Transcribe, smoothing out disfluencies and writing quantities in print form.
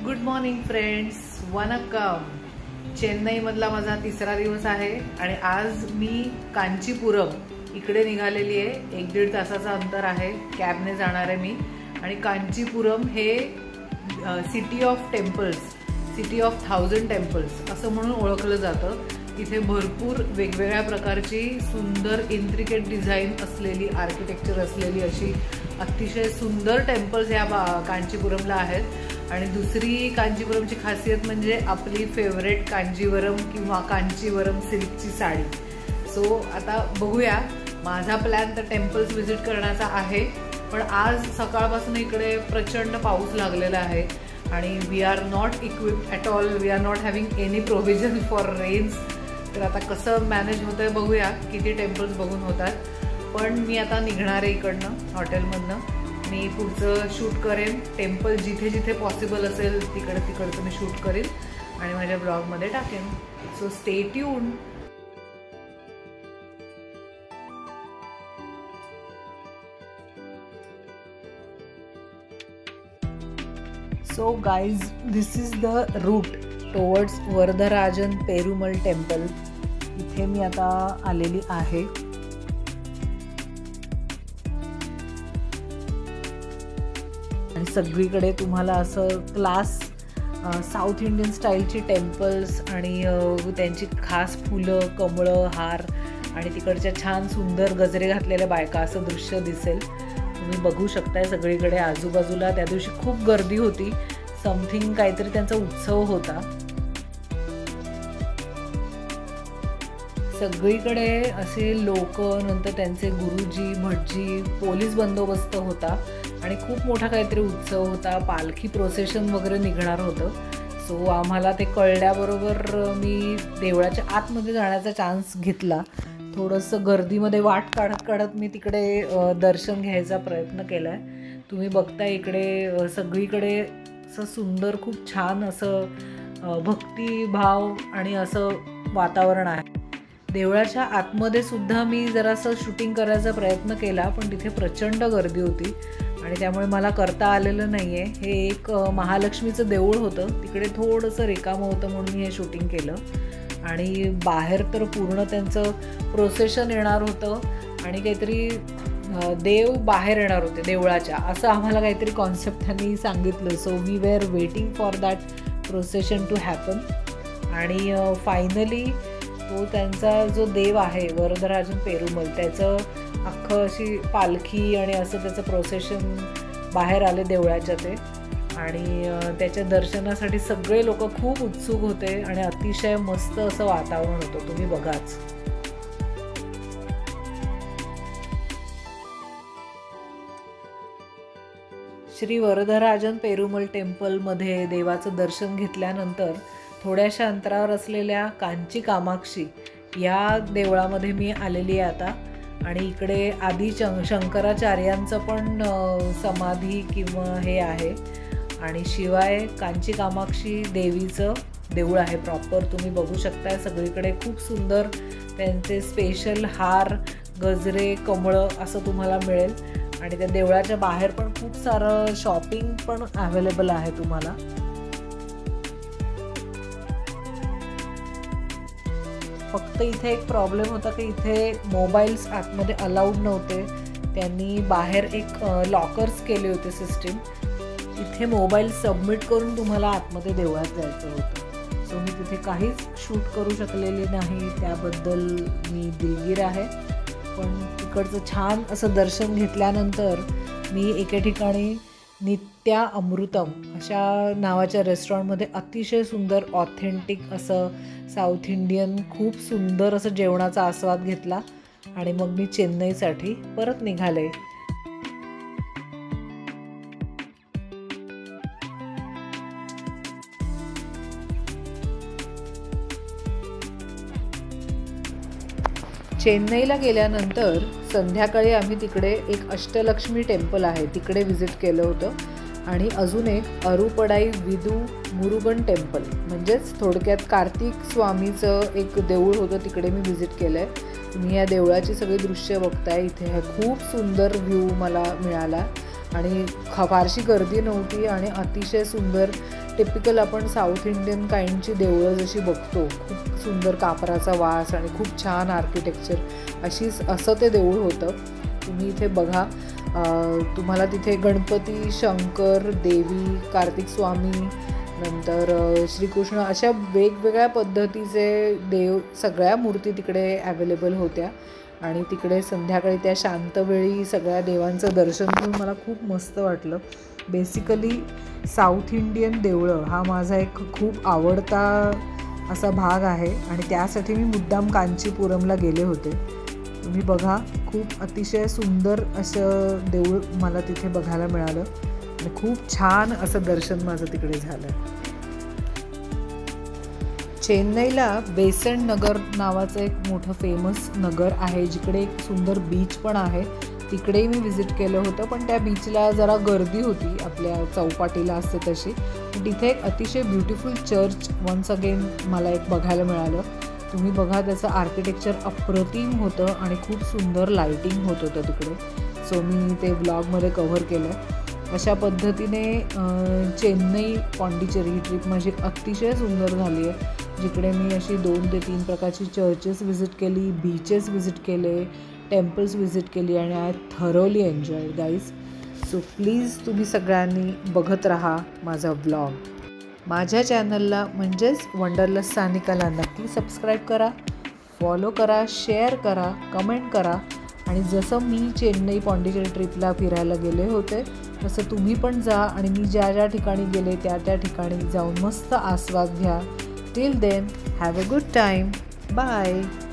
Good morning friends, vanakkam. चेन्नईमधला माझा तिसरा दिवस आहे आणि आज मी कांचीपुरम इकडे निघालेली आहे. 1-1.5 तासाचं अंतर आहे. कॅबने जाणार आहे मी. आणि कांचीपुरम हे city of temples, city of 1000 temples असं म्हणून ओळखलं जातं. इथे भरपूर वेगवेगळ्या प्रकारची सुंदर इंट्रिकेट डिझाईन असलेली, आर्किटेक्चर असलेली अशी अतिशय सुंदर टेम्पल्स या कांचीपुरमला आहेत. आणि दुसरी कांचीपुरमची खासियत म्हणजे आपली फेवरेट कांजीवरम किंवा कांचीवरम सिल्कची साडी. सो आता बघूया. माझा प्लॅन तर टेम्पल्स व्हिजिट करण्याचा आहे, पण आज सकाळपासून इकडे प्रचंड पाऊस लागलेला आहे आणि we are not equipped at all. We are not having any provision for rains. तर आता कसं मॅनेज होतं आहे बघूया. किती टेम्पल्स बघून होतात. पण मी आता निघणार आहे इकडनं, हॉटेलमधनं. मी पुढचं शूट करेन. टेम्पल जिथे जिथे पॉसिबल असेल तिकडचं मी शूट करेन आणि माझ्या ब्लॉगमध्ये टाकेन. So stay tuned. So guys, this is the route towards Varadarajan Perumal temple. इथे मी आता आलेली आहे. आणि सगळीकडे तुम्हाला असं क्लास साऊथ इंडियन स्टाईलची टेम्पल्स आणि त्यांची खास फुलं, कमळं, हार आणि तिकडच्या छान सुंदर गजरे घातलेल्या बायका असं दृश्य दिसेल. तुम्ही बघू शकताय सगळीकडे आजूबाजूला. त्या दिवशी खूप गर्दी होती. समथिंग काहीतरी त्यांचा उत्सव होता. सगळीकडे असे लोक, नंतर त्यांचे गुरुजी, भटजी, पोलीस बंदोबस्त होता आणि खूप मोठा काहीतरी उत्सव होता. पालखी प्रोसेशन वगैरे निघणार होतं. सो आम्हाला ते कळल्याबरोबर मी देवळाच्या आतमध्ये जाण्याचा चान्स घेतला. थोडंसं गर्दीमध्ये वाट काढत मी तिकडे दर्शन घ्यायचा प्रयत्न केला आहे. तुम्ही बघताय इकडे सगळीकडे असं सुंदर, खूप छान असं भक्तिभाव आणि असं वातावरण आहे. देवळाच्या आतमध्ये सुद्धा मी जरासं शूटिंग करायचा प्रयत्न केला, पण तिथे प्रचंड गर्दी होती आणि त्यामुळे मला करता आलेलं नाही आहे. हे एक महालक्ष्मीचं देऊळ होतं, तिकडे थोडंसं रिकामं होतं म्हणून मी हे शूटिंग केलं. आणि बाहेर तर पूर्ण त्यांचं प्रोसेशन येणार होतं आणि काहीतरी देव बाहेर येणार होते देवळाच्या, असं आम्हाला काहीतरी कॉन्सेप्ट त्यांनी सांगितलं. So we were waiting for that procession to happen. आणि फायनली तो त्यांचा जो देव आहे वरदराजन पेरुमल, त्याचं अख्खं अशी पालखी आणि असं त्याचं प्रोसेशन बाहेर आले देवळाच्या ते. आणि त्याच्या दर्शनासाठी सगळे लोक खूप उत्सुक होते आणि अतिशय मस्त असं वातावरण होतं. तुम्ही बघाच. श्री वरदराजन पेरुमल टेम्पलमध्ये देवाचं दर्शन घेतल्यानंतर थोड्याशा अंतरावर असलेल्या कांची कामाक्षी या देवळामध्ये मी आलेली आहे आता. आणि इकडे आदी शंकराचार्यांचं पण समाधी किंवा हे आहे. आणि शिवाय कांची कामाक्षी देवीचं देऊळ आहे प्रॉपर. तुम्ही बघू शकताय सगळीकडे खूप सुंदर त्यांचे स्पेशल हार, गजरे, कमळं असं तुम्हाला मिळेल. आणि त्या देवळाच्या बाहेर पण खूप सारं शॉपिंग पण अवेलेबल आहे तुम्हाला. फक्त इथे एक प्रॉब्लेम होता की इथे मोबाईल्स आतमध्ये अलाउड नव्हते. त्यांनी बाहेर एक लॉकर्स केले होते सिस्टीम. इथे मोबाईल सबमिट करून तुम्हाला आतमध्ये देवळात जायचं होतं. सो मी तिथे काहीच शूट करू शकलेली नाही, त्याबद्दल मी दिलगीर आहे. पण तिकडचं छान असं दर्शन घेतल्यानंतर मी एके ठिकाणी नित्या अमृतम अशा नावाच्या रेस्टॉरंटमध्ये अतिशय सुंदर ऑथेंटिक असं साऊथ इंडियन खूप सुंदर असं जेवणाचा आस्वाद घेतला आणि मग मी चेन्नईसाठी परत निघाले. चेन्नईला गेल्यानंतर संध्याकाळी आम्ही तिकडे एक अष्टलक्ष्मी टेम्पल आहे तिकडे व्हिजिट केलं होतं. आणि अजून एक अरुपडाई विदू मुरुगन टेम्पल, म्हणजेच थोडक्यात कार्तिक स्वामीचं एक देऊळ होतं, तिकडे मी व्हिजिट केलं आहे. तुम्ही या देवळाची सगळी दृश्य बघताय. इथे खूप सुंदर व्ह्यू मला मिळाला आणि फारशी गर्दी नव्हती आणि अतिशय सुंदर टिपिकल आपण साऊथ इंडियन काइंडची देवळं जशी बघतो, खूप सुंदर कापराचा वास आणि खूप छान आर्किटेक्चर असं ते देऊळ होतं. तुम्ही इथे बघा, तुम्हाला तिथे गणपती, शंकर, देवी, कार्तिक स्वामी, नंतर श्रीकृष्ण अशा वेगवेगळ्या पद्धतीचे देव सगळ्या मूर्ती तिकडे ॲवेलेबल होत्या. आणि तिकडे संध्याकाळी त्या शांतवेळी सगळ्या देवांचं दर्शन करून मला खूप मस्त वाटलं. बेसिकली साऊथ इंडियन देवळं हा माझा एक खूप आवडता असा भाग आहे आणि त्यासाठी मी मुद्दाम कांचीपुरमला गेले होते. तुम्ही बघा, खूप अतिशय सुंदर असं देऊळ मला तिथे बघायला मिळालं आणि खूप छान असं दर्शन माझं तिकडे झालं. चेन्नईला बेसन नगर नावाचं एक मोठं फेमस नगर आहे, जिकडे एक सुंदर बीच पण आहे. तिकडेही मी विजिट केलं होतं, पण त्या बीचला जरा गर्दी होती, आपल्या चौपाटीला असते तशी. तिथे एक अतिशय ब्युटिफुल चर्च वन्स अगेन मला एक बघायला मिळालं. तुम्ही बघा, त्याचं आर्किटेक्चर अप्रतिम होतं आणि खूप सुंदर लाईटिंग होत होतं तिकडे. सो मी ते व्लॉगमध्ये कव्हर केलं. अशा पद्धतीने चेन्नई पॉंडिचेरी ही ट्रिप माझी अतिशय सुंदर झाली आहे, जिकडे मी अशी 2 ते 3 प्रकारची चर्चेस व्हिजिट केली, बीचेस व्हिजिट केले, टेम्पल्स व्हिजिट केली आणि I thoroughly enjoy guys. So please तुम्ही सगळ्यांनी बघत राहा माझा व्लॉग. माझ्या चॅनलला म्हणजेच वंडरलस्ट सानिकाला नक्की सबस्क्राईब करा, फॉलो करा, शेअर करा, कमेंट करा. आणि जसं मी चेन्नई पॉंडिचेरी ट्रिपला फिरायला गेले होते तसं तुम्ही पण जा आणि मी ज्या ज्या ठिकाणी गेले त्या ठिकाणी जाऊन मस्त आस्वाद घ्या. Till then, have a good time. Bye.